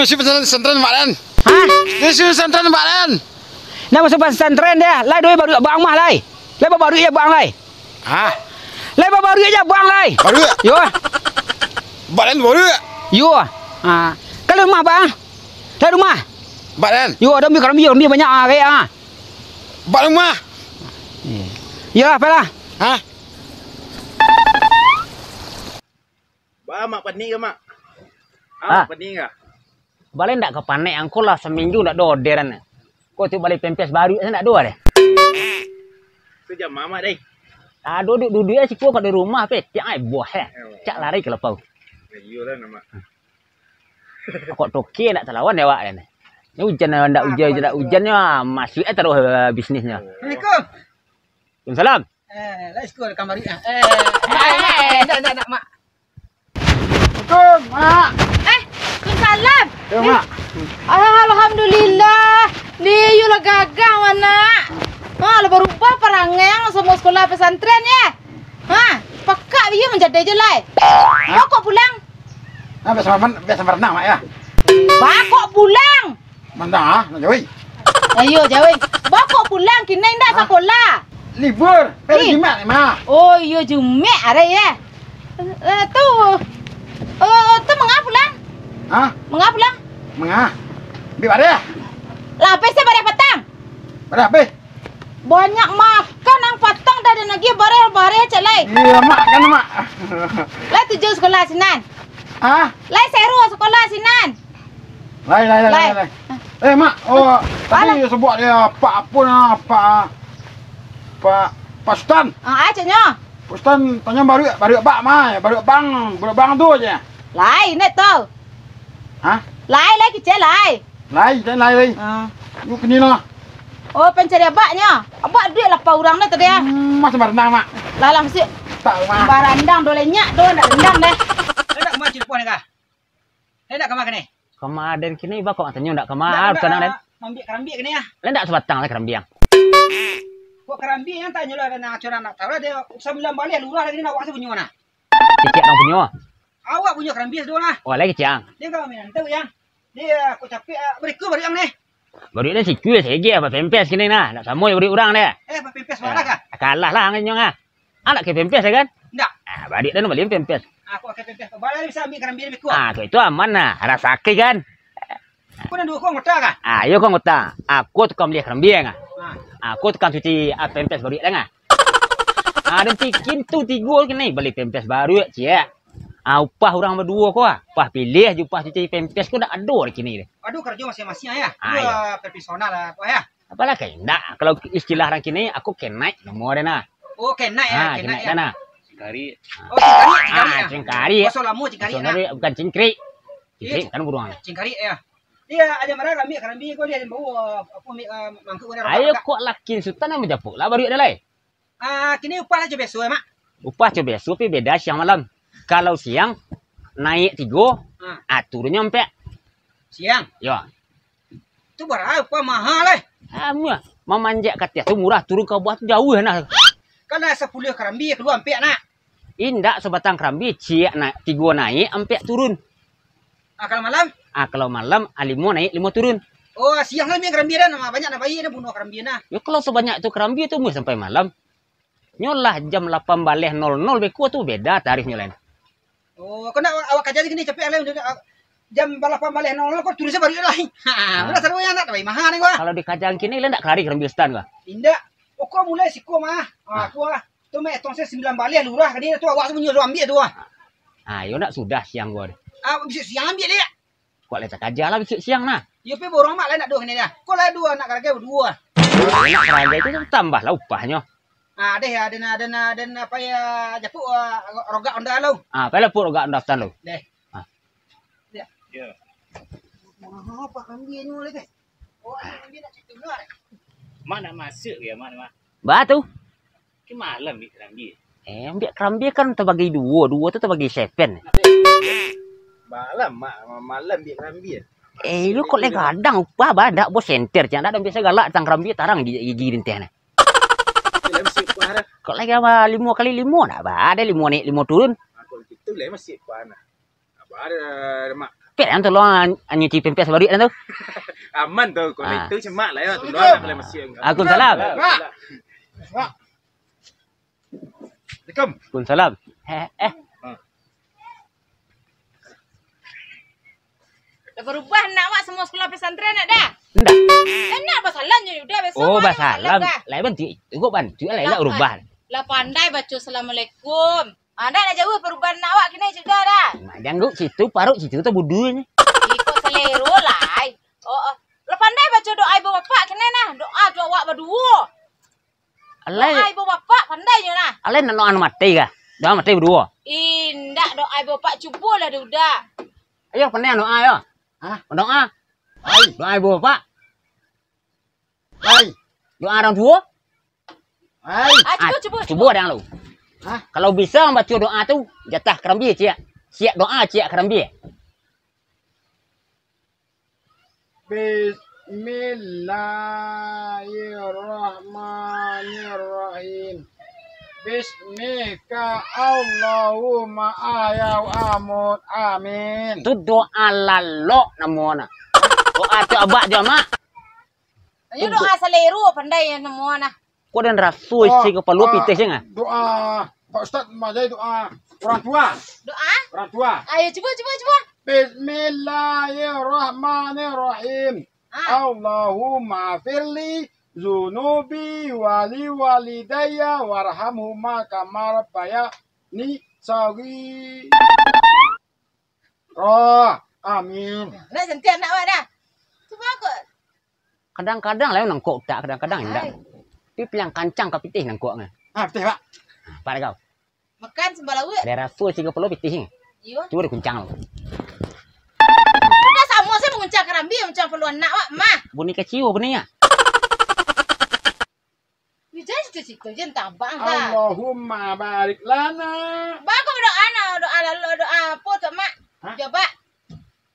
masih pesantren Mak Dan. Hah? Dia masih pesantren Mak Dan. Nak masuk pesantren dia. Lai duit baru bang mah lai. Lai baru ya bang lai. Hah? Lai baru aja bang lai. Baru ya? Yo. Mak Dan baru ya? Yo. Ah. Kalau rumah bang. Lai rumah. Mak Dan. Yo, ada mi banyak kayak ah. Mak rumah. Ya, apa lah? Hah? Ba mak pening ke mak? Ah. Pening ke? Balik ndak ke panek angkol lah seminggu ndak doderan. Kau tu balik pempes baru saya ndak dua deh. Tu jam mama deh. Ah, duduk aja sih kau kat di rumah pe. Cak ai buah he. Cak lari ke lepau. Iyo lah nama. Kok toke ndak terlawan ya wak ni. Ni hujan ndak hujannya masih terus bisnisnya. Assalamualaikum. Waalaikumsalam. Let's go kamar ni. Nak mak. Assalamualaikum, Mak. Salam. Ya, Mak. Alhamdulillah. Ni you lah gagal mana. Ha, lah berubah perangai semua sekolah pesantren ya. Ha, pakak dia menjadi je lai. Kok pulang? Ah, biasa berenang, Mak ya. Bakok pulang. Mana ah? Nak jauh. Ayo jawab. Bakok pulang kini ndak sekolah. Libur. Hari Jumat, Mak. Oh, iya Jumat ada ya. Tu mengapa pulang? Hah? Mengapa pulang? Mengah. Bi ada? Lapis saya pada petang. Ada apa? Banyak makan ang patang dah dan lagi bare cak lai. Iya, Mak kan, Mak. Lai tujuh sekolah sinan. Hah? Lai seru sekolah sinan. Lai. Mak. Oh, tadi sebut dia Pak pun Pak Sultan. Ah, acaknya. Pak Sultan tanya baru Pak Mai, baru bang tu aja. Lai net tu. Hah? Lai kecil lai. Lai. Ah. Lu kini lah. Oh, pencari abaknya. Abak duit lah orang ni tadi ya. Masih berenang, Mak. Lah mesti Tak, Mak. barandang dole nyak do nak rendang deh. Hendak kemana cilpuan ni kah? Hendak kemana ni? Kemaden kini ba kok tanya ndak kemar tenang den. Kerambik kini ya. Lain ndak sebatang lah kerambiang. Kok kerambik yang tanya lah nak acuran nak tahu dia sembilan balik lurah lagi nak awak punya mana? Cicik nang punya. Awak punya kerambik tu lah. Oh, lagi ciang. Dia kau main tahu yang. Dia aku capek beriku beri yang ni. Baru dia sikit sege apa pempes kini nah. Nak samoi beri orang dia. Apa pempes mana kah? Kalah lah nganyong ah. Anak ke pempes ya kan? Ndak. Ah, badik dan balik pempes. Aku akan pempes. Balik bisa ambil kerambik lebih kuat. Ah, tu itu aman nah. Ada sakit kan? Aku nak dua kau ngotak kah? Ah, yo kau ngota. Aku tukang beli kerambiang ah. Ah. Aku tukang cuci pempes baru dah ngah. Ah, dan cikin tu tigul kini beli pempes baru cia. Ah, upah orang berdua kau ah. Upah pilih je upah cuci pempes kau dah ada di kini deh. Aduh kerja masing-masing ya. Ah, Dua iya. personal lah apa ya? Apalah kayak ndak. Kalau istilah orang kini aku kenaik nomor deh nah. Oh kenak ya, Ah, kenak kenaik ya. nah. Oh cingkari Ah, cingkari. Kosong lamu cingkari lah. Sebenarnya bukan cingkrik. Cingkrik kan burung. Cingkari ya. Dia ada marah kerambik kau dia bawa apa mangkuk ada. Ayo kok laki sultan yang menjapuk lah baru ada lai. Ah, kini upah aja beso ya, Mak. Upah coba supi beda siang malam. Kalau siang naik 3, turunnya sampai. Siang. Yo. Tu berapa upah mahal eh? Murah. Memanjak kat tu murah turun ke bawah tu jauh nah. Kan ada 10 kerambik keluar empek nak. Indak sebatang kerambi ciak naik 3 naik sampai turun. Kalau malam? Kalau malam 5 naik 5 turun. Oh, siang kan kerambik dah nama banyak nak bayi dah bunuh kerambik nah. Yo kalau sebanyak tu kerambi tu mesti sampai malam. Nyolah jam 8 balik 00 beku tu beda tarifnya lain. Oh, kena awak kerja gini capek lah jam 8 balik 00 kau tulisnya baru lah. Ha, udah seru ya nak bayi mahal ni gua. Kalau di kajang kini lain tak kelari kerambi stan gua. Indak. Oh, kau mulai siko mah. Aku ah. Tu mek tong 9 balik lurah ke dia tu awak punya tu ambil tu ah. Yo nak sudah siang gua. Bisa siang ambil dia. Kok letak aja lah besok siang nah. Ya pe borong mak lain nak dua ni dah. Kau lah dua nak kerja dua. Nak kerja itu tambah lah upahnya. Ada ya, ada apa ya japuk rogak onda lo. Pala pun rogak daftar lo. Deh. Ya. Ya. Apa kambing ni boleh ke? Oh, kambing nak cerita luar. Mak nak masuk ke mak nak? Batu. Ke malam ni kerambi. Ambil kerambi kan terbagi dua tu terbagi 7. Malam biar kerambi. Lu kok le gadang upah badak bos center jangan ada biasa galak tang kerambi tarang gigirin teh nah. Kok lagi apa 5 kali 5 nak ba ada 5 naik 5 turun. Aku itu le masih kuana. Ada mak cepet yang tu lo nyuci pempes baru dan tu. Aman tu, kau Ah. itu cemak lah ya. Tu dah nak boleh masuk. Waalaikumsalam. Mak. Mak. Assalamualaikum. Waalaikumsalam. Dah berubah nak awak semua sekolah pesantren nak dah. Ndak. Nak basalannya udah besok. Oh, awak basalam. dah. Lain bantu. Tengok bantu lain lah urubah. Lah pandai baca assalamualaikum. Anda nak jawab perubahan nak awak kena sudah dah. Jangan situ parut situ tu budunya. Ikut selero lah. Oh. Lah pandai baca doa ibu bapa kena nah. Doa tu awak berdua. Doa Alai ibu bapa pandainya nah. alai nak anu mati kah? Dah mati berdua. Indak doa ibu bapa cubalah dah. Ayo pandai doa ayo. Hah? Doa. Hai. Doa ibu bapak. Hai. Doa orang tua. Hai. Cuba. Cuba dah lu. Hah? Kalau bisa baca doa tu, jatah kerambi cia. Siap doa cia kerambi. Bismillahirrahmanirrahim. Bismika Allahumma ayaw amut. Amin. Tu doa lalok namanya. Doa tu abak jama. Ayo doa selero pandai yang semua nah. Kau dan rasul si kepala pitih jangan. Doa Pak Ustaz mazai doa orang tua. Doa? Orang tua. Ayo cuba. Bismillahirrahmanirrahim. Allahumma firli zunubi wali walidayya warhamhuma kama rabbayani saghira. Amin. Nak sentian nak awak dah. Cuba aku. Kadang-kadang lah nangkok tak, kadang-kadang enggak. Tapi yang kancang ke pitih nangkok ngah. Betul Pak. Pak kau. Makan sembah lauk. Ada rasul si kepala pitih. Yo. Cuba dikuncang lu. Sudah sama saya menguncang kerambi, menguncang peluang nak awak mah. Bunyi kecil bunyinya. You jangan situ-situ je tabang dah. Allahumma barik lana. Bagus berdoa nak, doa lalu doa apa tu mak? Hah? Ya pak.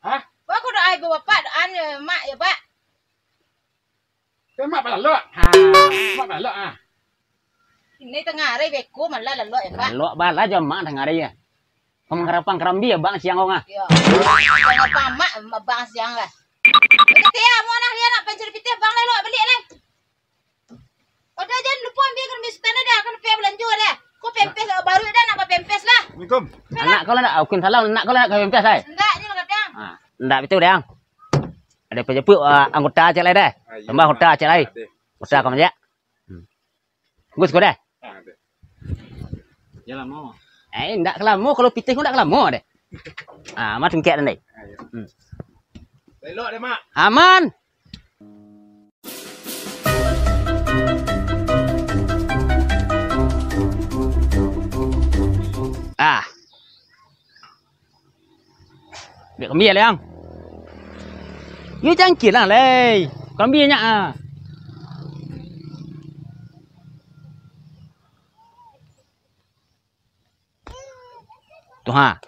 Hah? Bagus doa ibu bapa, doa mak ya pak. Cái mặt là lợn. Mặt là lợn à. Ini tengah hari beku malah lalu ya pak. Lo bala jam mak tengah hari ya. Kamu ngerapang kerambi ya bang siang kau ngah. Ya. Tengah pamak bang siang lah. Kita ya mau nak lihat nak pencuri pitih bang lalu balik lah. Udah jangan lupa ambil kan mistana dah kan pergi belanja dah. Kau pempes baru dah nak pempes lah. Assalamualaikum. Anak kau lah nak aku salam anak kau lah nak kau pempes ay. Enggak ni kadang. Ah, ndak betul dah. Ada penjepuk anggota cek lai dah. Tambah anggota cek lai. Anggota kau aja. Gus kau dah. Jalan mau. Ndak kelamo kalau pitih kau ndak kelamo deh. Mat tungkek dah ni. Elok deh mak. Aman. Dia kami ya yang. You jangan kira leh. Kami nya ah. Tuh ha.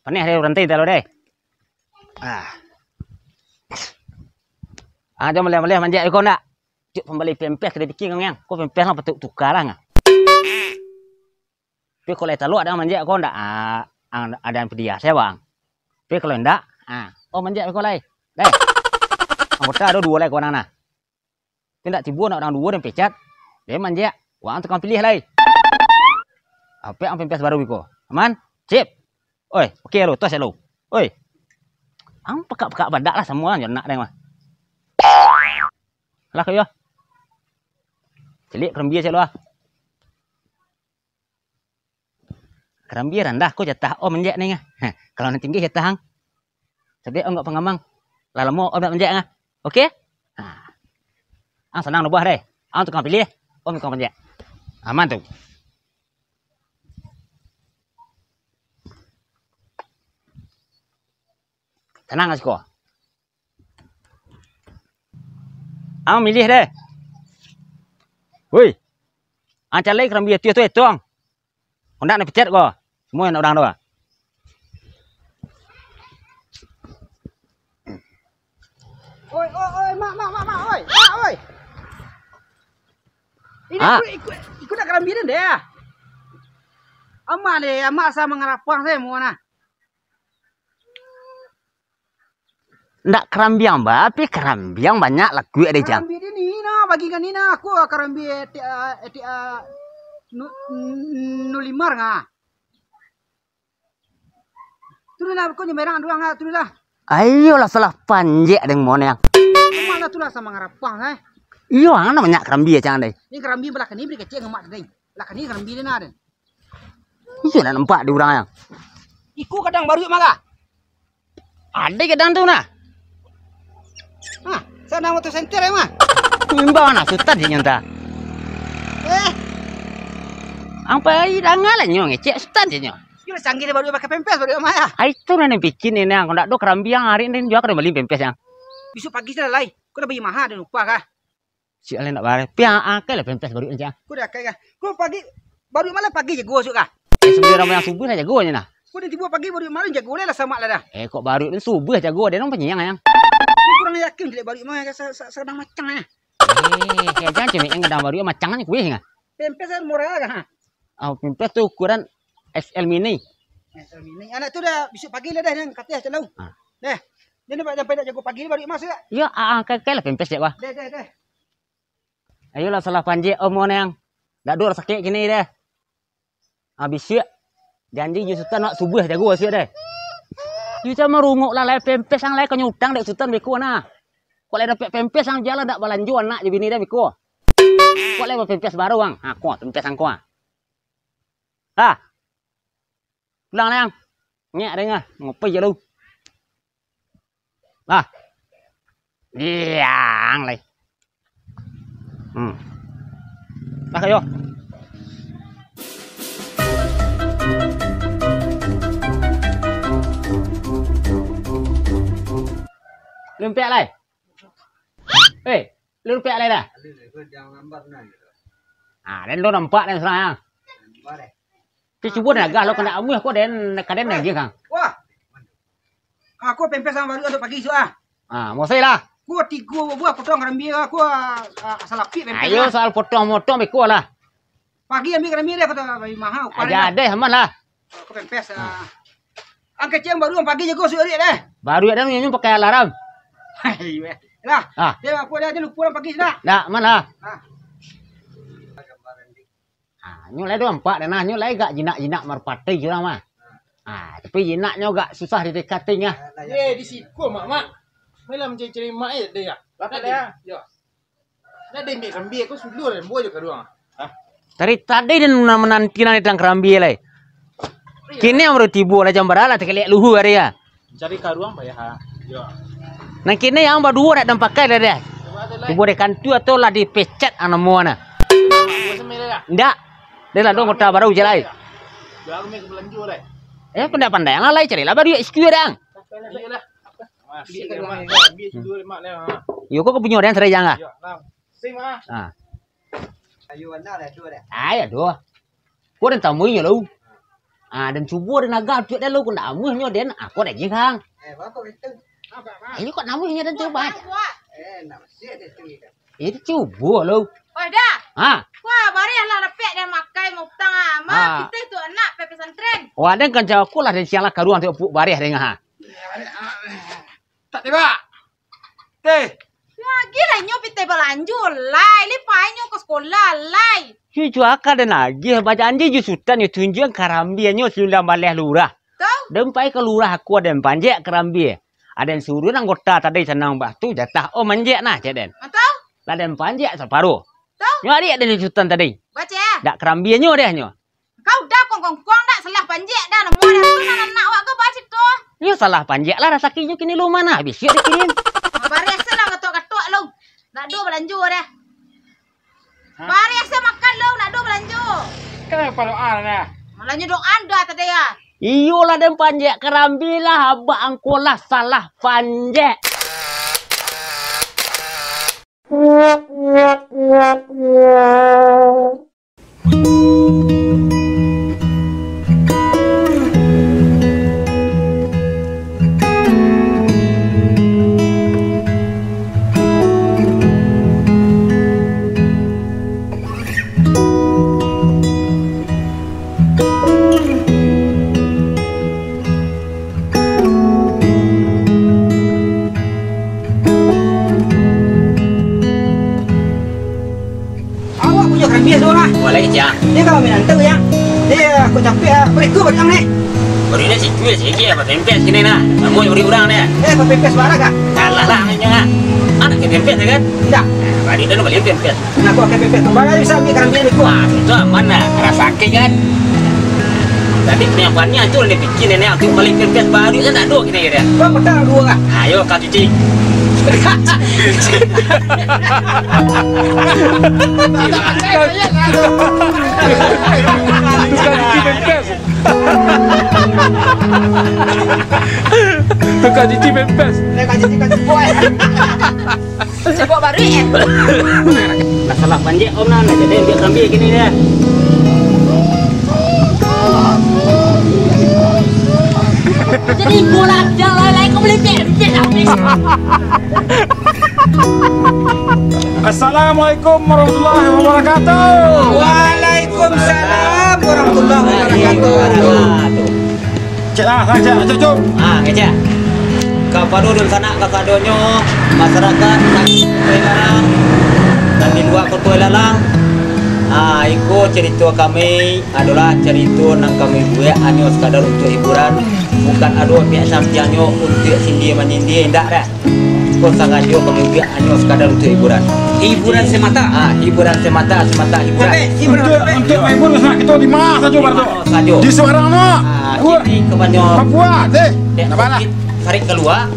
Panih ada rantai talo deh. Jom boleh manja kau nak. Cuk pembeli pempes kena bikin kau yang. Kau pempes lah patut tukar lah ngah. Tapi kalau talo ada manja kau ndak ada yang pedia saya bang. Tapi kalau ndak, manja kau lai. Deh. Anggota ada dua lai kau nana. Tidak tiba nak orang dua dan pecat. Dia manja. Wang tukang pilih lai. Apa yang pempes baru iko? Aman? Sip. Oi, okey lo, tos ya lo. Oi. Ang pekak-pekak badak lah semua nak deh mah. Lah kau yo. Celik kerambia cek lo. Kerambia rendah kau jatah menjek nih ngah. Kalau nanti tinggi jatah hang. Tapi enggak pengamang. Lah lama nak menjek ngah. Okey? Ang senang nubah deh. Ang tukang pilih. Tukang menjek. Aman tu. Tenang aja kau. Ang milih deh. Woi. Ang calai kerambia tu tuang. Kau nak pecat kau. Semua nak orang doa. Oi, mak, oi. Ini ikut nak kerambiran deh. Ama deh, ama sama ngarapang saya mau na. ndak kerambiang ba, tapi kerambiang banyak lagu ada jang. Karambi ini na bagi kan ini aku karambi nulimar nga. Tulah aku nyemerang doang nga tulah. Ayolah salah panjek dengan mon yang. Mana tulah sama ngarapang ha. Iyo ana banyak kerambi jang deh. Ini karambi belakang ini beri kecil ngemak deh. Belakang ini karambi ni ada. Iyo nak nampak di orang yang. Iku kadang baru maga. Ada kadang tu nah. Hah, sana motor center mah. Imba nak sultan je nyata. Apa ai dangal nyo ngecek sultan je nyo. Kira canggih baru pakai pempes baru mah ya. Ai tu nang bikin ini ang ndak do kerambiang hari ini juga kada beli pempes yang. Besok pagi sudah lai. Kau dah bagi mahal dan lupa kah? Si ale nak bare. Piang akal pempes baru aja. Kau dah kayak kau pagi baru malam pagi je gua suka. Sebenarnya yang subuh saja go nya nah. Kau dah tiba pagi baru malam je gua lah sama lah dah. Kok baru dan subuh saja go dia nang penyang yang. Kau kurang yakin jadi baru mah sedang macam ya. Kayak jangan cemik yang kadang baru macam kuih nga. Pempes kan murah kah? Pempes tu ukuran XL mini. Ini anak tu dah besok pagi lah dah yang katanya celau. Deh. Dia nampak sampai nak jago pagi ni baru masuk tak? Ya, kayak pempes dek wah. Deh. Ayolah salah panjek omon yang. Dak dur sakit gini deh. Habis siap. Janji je sultan nak subuh jago siap deh. You cuma runguk lah lai pempes yang lai kau nyutang dek sultan beku nah. Kau lai dapat pempes yang jalan dak balanjuan nak je bini dah beku. Kau lai pempes baru bang. Ha, kau pempes yang kau. Ha. Pulang lah yang. Nyak dengar. Ngopi je lu. Ah. Yang lai. Lah kayo. Lumpia lai. Lumpia lai dah. Dan lo nampak dan serang. Tapi cuba nak gah lo kena amuh kau dan kaden lagi kang. Wah. Aku pempes sama baru untuk pagi esok ah. Mau saya lah. Aku 3 buah potong karambi aku asal api pempes. Ayo soal potong-potong beku lah. Pagi ambil karambi dia kata bagi mahal. Aja deh aman lah. Aku pempes ang kecil baru pagi je gua suruh dia deh. Baru ada nyunyum pakai alarm. Hai weh. Lah. Dia aku dia lupa pagi sudah. Dah aman lah. Nyulai doang empat dan nyulai gak jinak-jinak merpati jurang mah. Tapi jinaknya gak susah didekatin ya. Di siku mak. Malam cari mak dia. Lapar dia. Ya. Dah demi kerambi aku sudah dan buat juga doang. Tadi dan menanti nanti tentang kerambi lah. Kini yang baru tibu lah jam berapa terkelihat luhu hari ya. Cari karuang bayar. Ya. Nah kini yang baru nak dan pakai dah dia. Tibu dekan tu atau lah dipecat anak muana. Ndak. Dia lah dong kota baru je lah. Ya aku main ke belanja lah. Pandai-pandai yang lain cari lah baru ya SQ dah. Iyalah. Yo kok punya orang serai jangan. Ya, sing mah. Ayo anda dah dua dah. Aduh. Kau dan tamu ya lu. Dan cuba dan agak cuit dah lu kau nak amuhnya dan aku dah jengkang. Bapak itu. Ini kok namuhnya dan coba. Nak masih ada tu. Itu coba lu. Oh dah. Wah, bari lah repek dia makai mutang ama kita tu anak pesantren. Wah, dan kan jawab aku lah dari siang lah karuan tu puk barih dengan Tak tiba. Teh. Lagi lah nyo pite belanju lai, lipai nyo ke sekolah lai. Si cuaka dan lagi baca anji ju sultan ju tunjuk karambiannya sudah baleh lurah. Tahu? Dempai ke lurah aku ada panjek karambi. Ada yang suruh anggota tadi senang batu jatah. Oh manjek nah ceden. Tahu? Ada yang panjek separuh. Tahu? Nyo ada yang sultan tadi. Baca ya. Dak kerambiannya deh nyo. Kau dah kong dah salah panjek dah nemu dah tu anak awak ke baca tu. Nyo salah panjek lah rasakinya kini lu mana habis siap dikirim. Bari asa lah ketuk-ketuk lu. Nak do belanju dah. Bari asa makan lu nak do belanju. Kenapa doa dah? Malahnya dong anda tadi ya. Iyolah dan panjek kerambi lah abah angkolah salah panjek. lagi ya. Dia kalau minat tu ya. Dia aku capek ah. Beri ku beri ni. Beri dia sih cuy sih dia tempe sini nah. Mau beri orang dia. Pepes barang kah? Kalah lah hanya. Anak tempe kan? Tidak. Bari dan beli tempe. Aku akan pepes tu. Bagai bisa ambil kambing ni ku. Wah, itu mana? Rasa sakit kan? Tadi penyapannya tu dia bikin nenek aku balik tempe baru kan ada kita ya. Kau betul dua kah? Ayo kau cuci. Tukar cici pempes. Nak cuci boy. Sebab baru ya. Masalah banjir om nah jadi dia kambing gini dia. Jadi bola jalan lain kau boleh pempek habis. Assalamualaikum warahmatullahi wabarakatuh. Waalaikumsalam warahmatullahi wabarakatuh. Cek lah, cek, jom. Ah, kecil. Kepada dulu sana kakadonyo masyarakat Lalang dan di luar Kota Lalang. Iko cerita kami adalah cerita nang kami buat hanya sekadar untuk hiburan, bukan ada biasa janyo untuk sindi menyindi ndak dah. Kau sangat jo kami buat hanya sekadar untuk hiburan. Hiburan semata. Hiburan semata hiburan. Untuk main bola nak kita di mana saja baru. Saja. Di Semarang nak. Ini kebanyo Papua deh. Nampak tarik keluar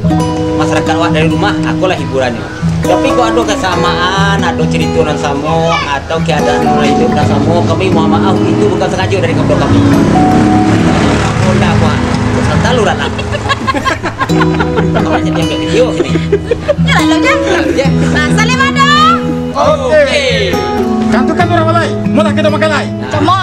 masyarakat awak dari rumah, akulah hiburannya. Tapi kok ada kesamaan, ada cerita yang sama atau keadaan orang hidup yang sama, kami mohon maaf itu bukan sengaja dari kepada kami. Tidak apa, pesan talu lah. Kamu jadi ambil video sini. Jalan lo je. Nah, salim ada. Okey. Kantukan orang lain. Mula kita makan lain. Cuma